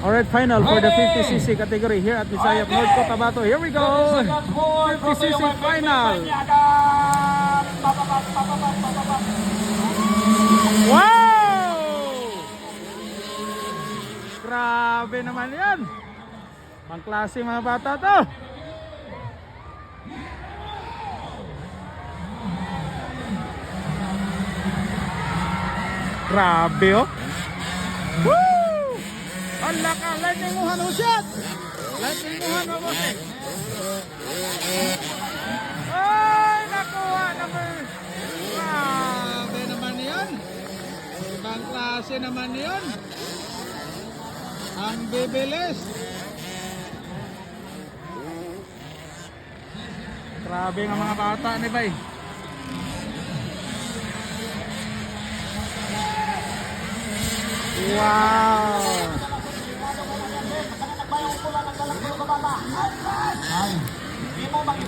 Alright, final for the 50cc category here at Visayas North Cotabato. Here we go. 50cc final. Wow! Grabe naman yan. Pangklase mga bata to. Grabe oh. Woo! Hala ka, lightning muhan o shot. Lightning muhan o boss eh. Ay, nakuha naman. Grabe naman yun. Ibang klase naman yun. Ang bibilis. Grabe nga mga bata ni Bay. Wow!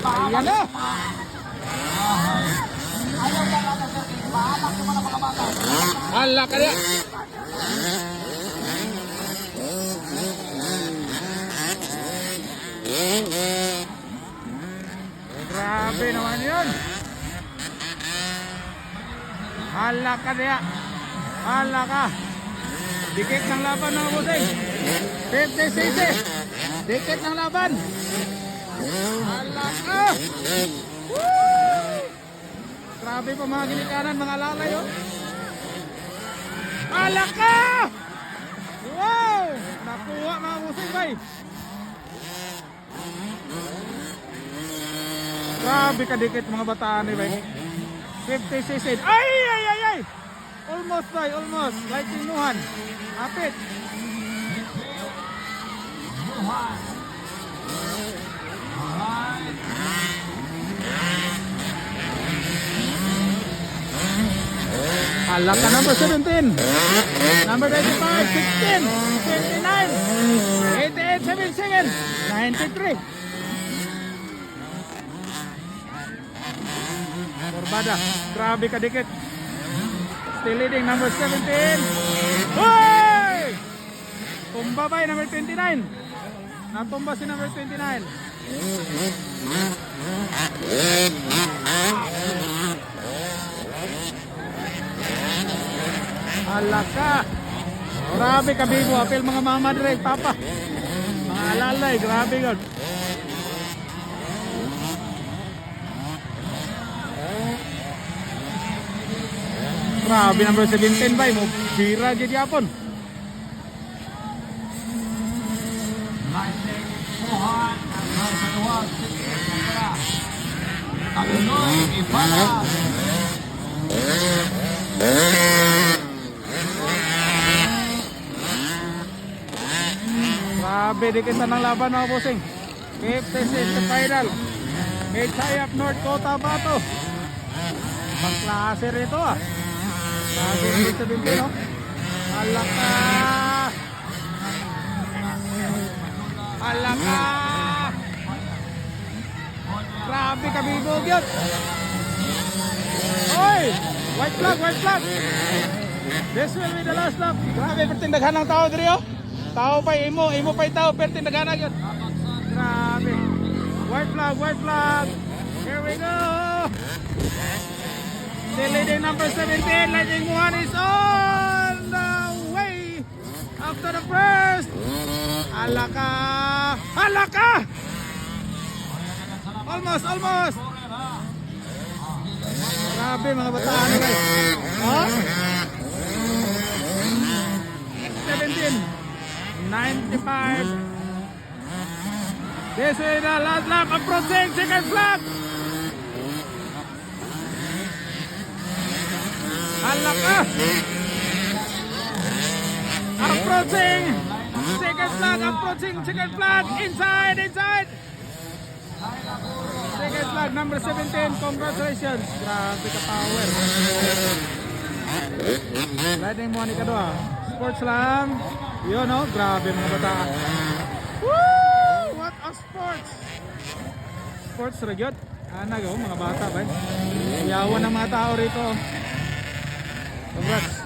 Ayan na! Hala ka niya! Grabe naman yun! Hala ka niya! Hala ka! Dikit ng laban mga busing. 50cc. Dikit ng laban. Alak ka. Woo! Grabe pa mga ginikanan, mga lalay oh. Alak ka. Wow! Nakuha mga busing bay. Grabe ka dikit mga bataan eh bay. 50cc. Ay! Ay! Ay! Ay! Almost bay, almost. Lightning muhan. Apit. Alak ka number 17. Number 95, 16, 59, 88, 77, 93. Borbada. Grabe ka dikit. Still leading number 17. Hoy! Tumba ba number 29? Natumba si number 29. Alaka. Grabe ka bibo, apil mga mama direct papa. Mga alalay, grabe god. Grabe number 17 ba mo bira gid yapon. Grabe di kita ng laban mga bossing. 56 final. Visayas North Cotabato. Pangklase rito ah. Grabe dito din no. Alaka. Alaka. Grabe ka bibog yun. Oy! White flag, white flag. This will be the last lap. Grabe pertindaghan ng tao diri oh. Tao pa imo pa tao pertindaghan yun. Grabe. White flag, white flag. Here we go. Still leading number 17, Lightning Muhan is on the way after the first. Alaka! Alaka! Almost, almost! Grabe mga bataan guys. Oh? 17, 95. This is the last lap, approaching second flag. Alaka! Approaching second flag, approaching second flag, inside, inside. Second flag, number 17, congratulations. Grabe ka power. Lightning Muhan ikadua. Sports lang. Yun oh, grabe mga bata. Woo! What a sports! Sports ragyot. Anag oh, mga bata ba? Yawan ng mga tao rito. Congrats.